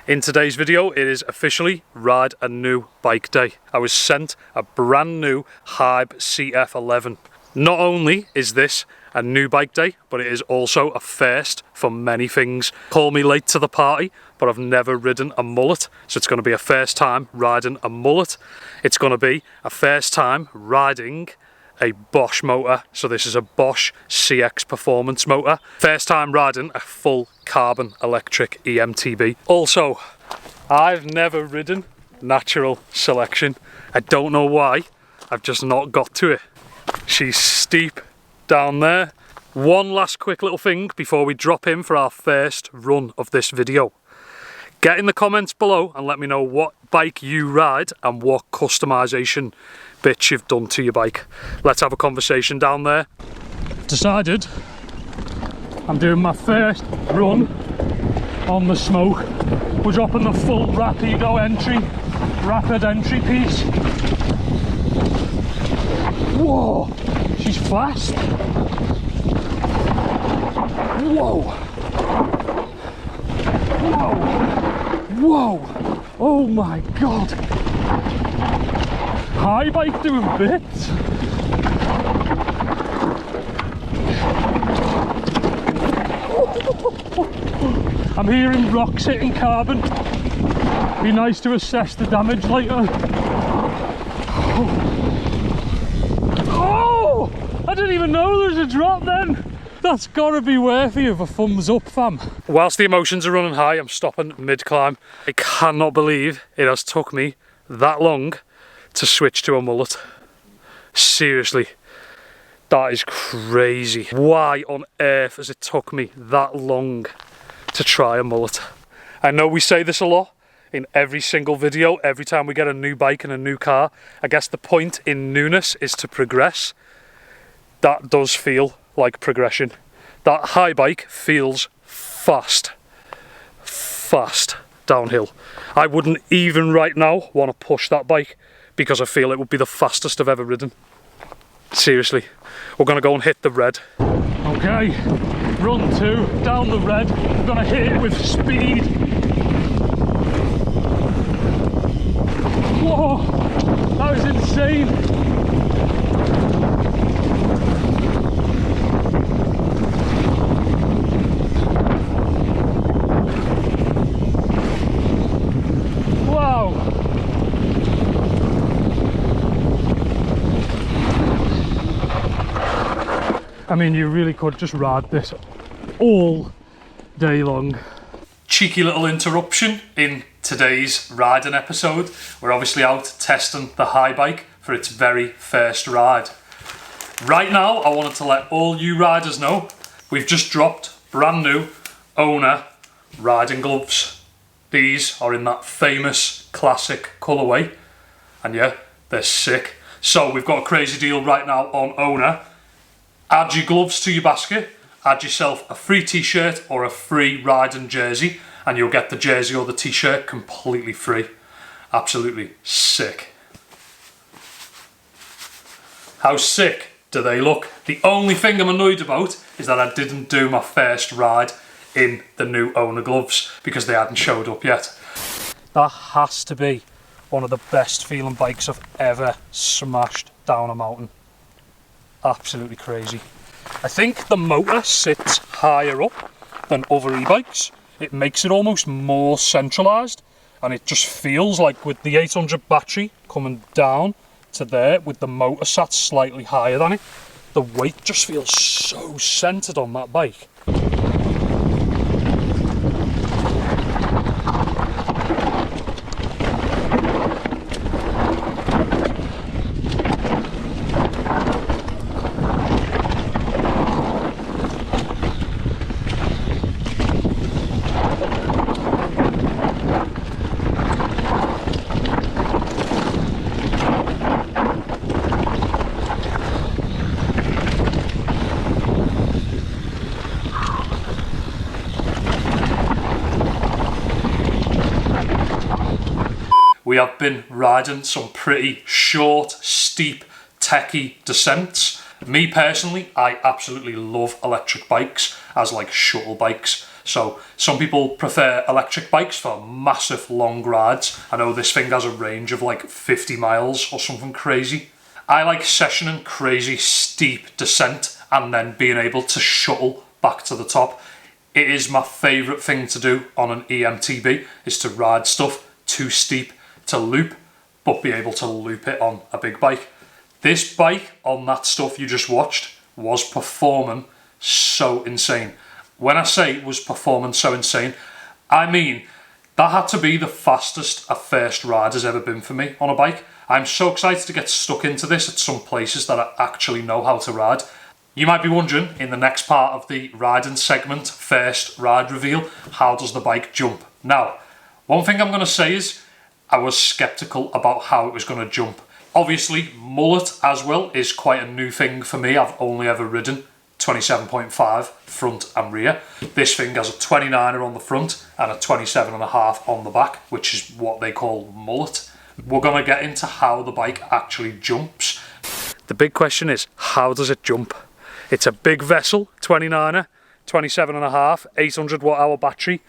In today's video, it is officially Ride a New Bike Day. I was sent a brand new Hybe CF11. Not only is this a new bike day, but it is also a first for many things. Call me late to the party, but I've never ridden a mullet, so it's going to be a first time riding a mullet. It's going to be a first time riding a Bosch motor, so this is a Bosch CX performance motor. First time riding a full carbon electric EMTB. Also, I've never ridden natural selection. I don't know why, I've just not got to it. She's steep down there. One last quick little thing before we drop in for our first run of this video. Get in the comments below and let me know what bike you ride and what customization bits you've done to your bike. Let's have a conversation down there. Decided I'm doing my first run on the smoke. We're dropping the full rapid entry piece. Whoa, she's fast. Whoa. Whoa. Whoa. Oh my God. High bike doing bits. I'm hearing rocks hitting carbon. Be nice to assess the damage later. Oh! I didn't even know there was a drop then. That's gotta be worthy of a thumbs up, fam. Whilst the emotions are running high, I'm stopping mid-climb. I cannot believe it has took me that long to switch to a mullet. Seriously, that is crazy. Why on earth has it took me that long to try a mullet? I know we say this a lot in every single video, every time we get a new bike and a new car. I guess the point in newness is to progress. That does feel like progression. That high bike feels fast downhill. I wouldn't even right now want to push that bike because I feel it would be the fastest I've ever ridden. Seriously, we're gonna go and hit the red. Okay, run 2, down the red. We're gonna hit it with speed. Whoa, that was insane. I mean, you really could just ride this all day long. Cheeky little interruption in today's riding episode. We're obviously out testing the high bike for its very first ride. Right now, I wanted to let all you riders know we've just dropped brand new owner riding gloves. These are in that famous classic colourway, and yeah, they're sick. So we've got a crazy deal right now on owner. Add your gloves to your basket, add yourself a free t-shirt or a free riding jersey, and you'll get the jersey or the t-shirt completely free. Absolutely sick. How sick do they look? The only thing I'm annoyed about is that I didn't do my first ride in the new owner gloves because they hadn't showed up yet. That has to be one of the best feeling bikes I've ever smashed down a mountain. Absolutely crazy. I think the motor sits higher up than other e-bikes. It makes it almost more centralised, and it just feels like with the 800 battery coming down to there with the motor sat slightly higher than it, the weight just feels so centred on that bike. We have been riding some pretty short, steep, techie descents. Me personally, I absolutely love electric bikes as like shuttle bikes. So some people prefer electric bikes for massive long rides. I know this thing has a range of like 50 miles or something crazy. I like sessioning crazy steep descent and then being able to shuttle back to the top. It is my favourite thing to do on an EMTB, is to ride stuff too steep to loop, but be able to loop it on a big bike. This bike on that stuff you just watched was performing so insane. When I say was performing so insane, I mean that had to be the fastest a first ride has ever been for me on a bike. I'm so excited to get stuck into this at some places that I actually know how to ride. You might be wondering, in the next part of the riding segment, first ride reveal, how does the bike jump? Now, one thing I'm going to say is, I was sceptical about how it was going to jump. Obviously, mullet as well is quite a new thing for me. I've only ever ridden 27.5 front and rear. This thing has a 29er on the front and a 27.5 on the back, which is what they call mullet. We're going to get into how the bike actually jumps. The big question is, how does it jump? It's a big vessel, 29er, 27.5, 800 watt hour battery,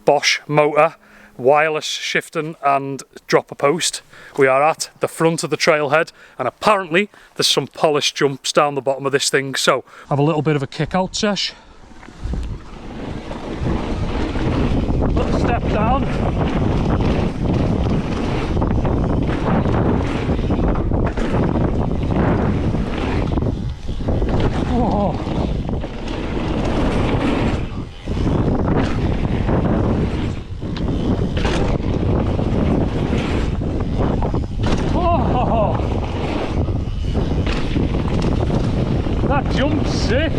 Bosch motor, wireless shifting and dropper post. We are at the front of the trailhead, and apparently there's some polished jumps down the bottom of this thing, so have a little bit of a kick out sesh. Little step down. Whoa. That jump's sick.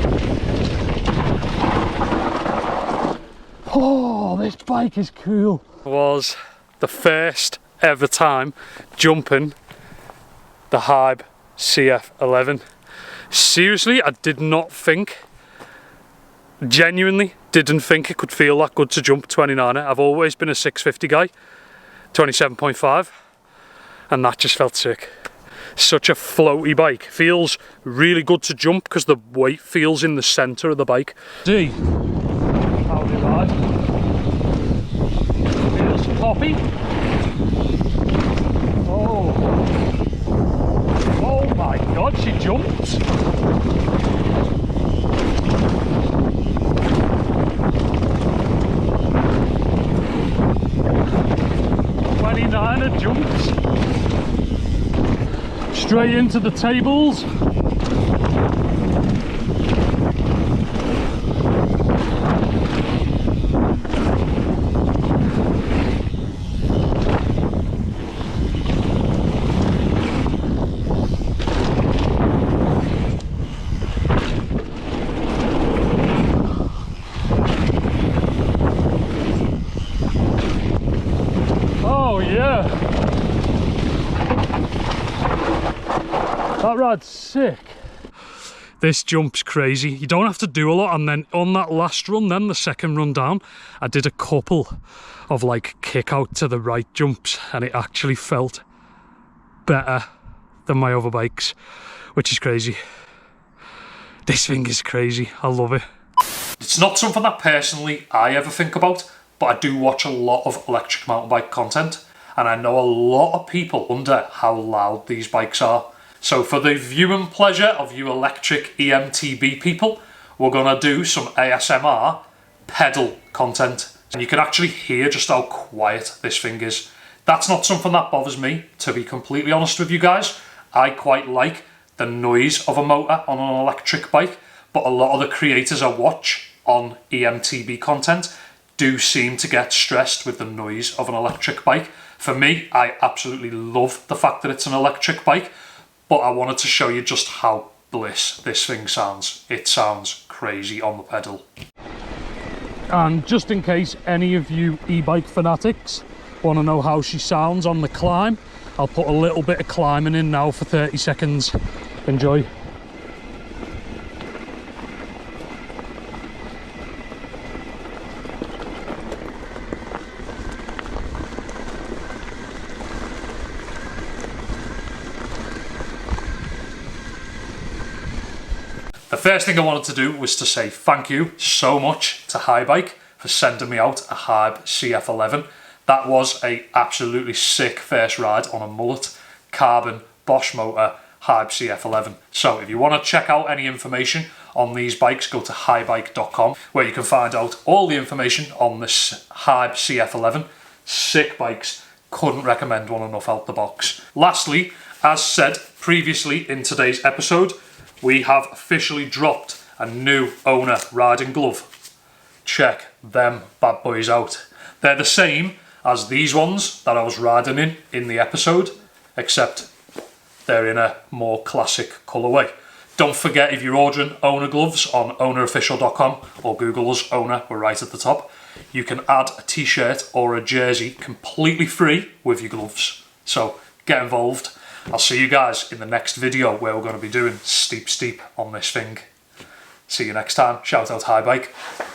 Oh, this bike is cool. Was the first ever time jumping the Hybe CF11. Seriously, I did not think, genuinely didn't think it could feel that good to jump 29er. I've always been a 650 guy, 27.5, and that just felt sick. Such a floaty bike. Feels really good to jump because the weight feels in the centre of the bike. See how they ride. Feels poppy. Oh. Oh my god, she jumps. Jumps straight into the tables. Oh yeah. That ride's sick. This jump's crazy. You don't have to do a lot, and then on that last run, then the second run down, I did a couple of like kick out to the right jumps, and it actually felt better than my other bikes, which is crazy. This thing is crazy. I love it. It's not something that personally I ever think about, but I do watch a lot of electric mountain bike content, and I know a lot of people wonder how loud these bikes are. So for the viewing pleasure of you electric EMTB people, we're going to do some ASMR pedal content. And you can actually hear just how quiet this thing is. That's not something that bothers me, to be completely honest with you guys. I quite like the noise of a motor on an electric bike, but a lot of the creators I watch on EMTB content do seem to get stressed with the noise of an electric bike. For me, I absolutely love the fact that it's an electric bike, but I wanted to show you just how bliss this thing sounds. It sounds crazy on the pedal. And just in case any of you e-bike fanatics want to know how she sounds on the climb, I'll put a little bit of climbing in now for 30 seconds. Enjoy. The first thing I wanted to do was to say thank you so much to Hybe for sending me out a Hybe CF11. That was a absolutely sick first ride on a mullet, carbon, Bosch motor, Hybe CF11. So if you want to check out any information on these bikes, go to hybike.com, where you can find out all the information on this Hybe CF11. Sick bikes, couldn't recommend one enough out the box. Lastly, as said previously in today's episode, we have officially dropped a new owner riding glove. Check them bad boys out. They're the same as these ones that I was riding in the episode, except they're in a more classic colourway. Don't forget, if you're ordering owner gloves on ownerofficial.com or Google us owner, we're right at the top, you can add a t-shirt or a jersey completely free with your gloves. So get involved. I'll see you guys in the next video where we're going to be doing steep on this thing. See you next time. Shout out Hybe.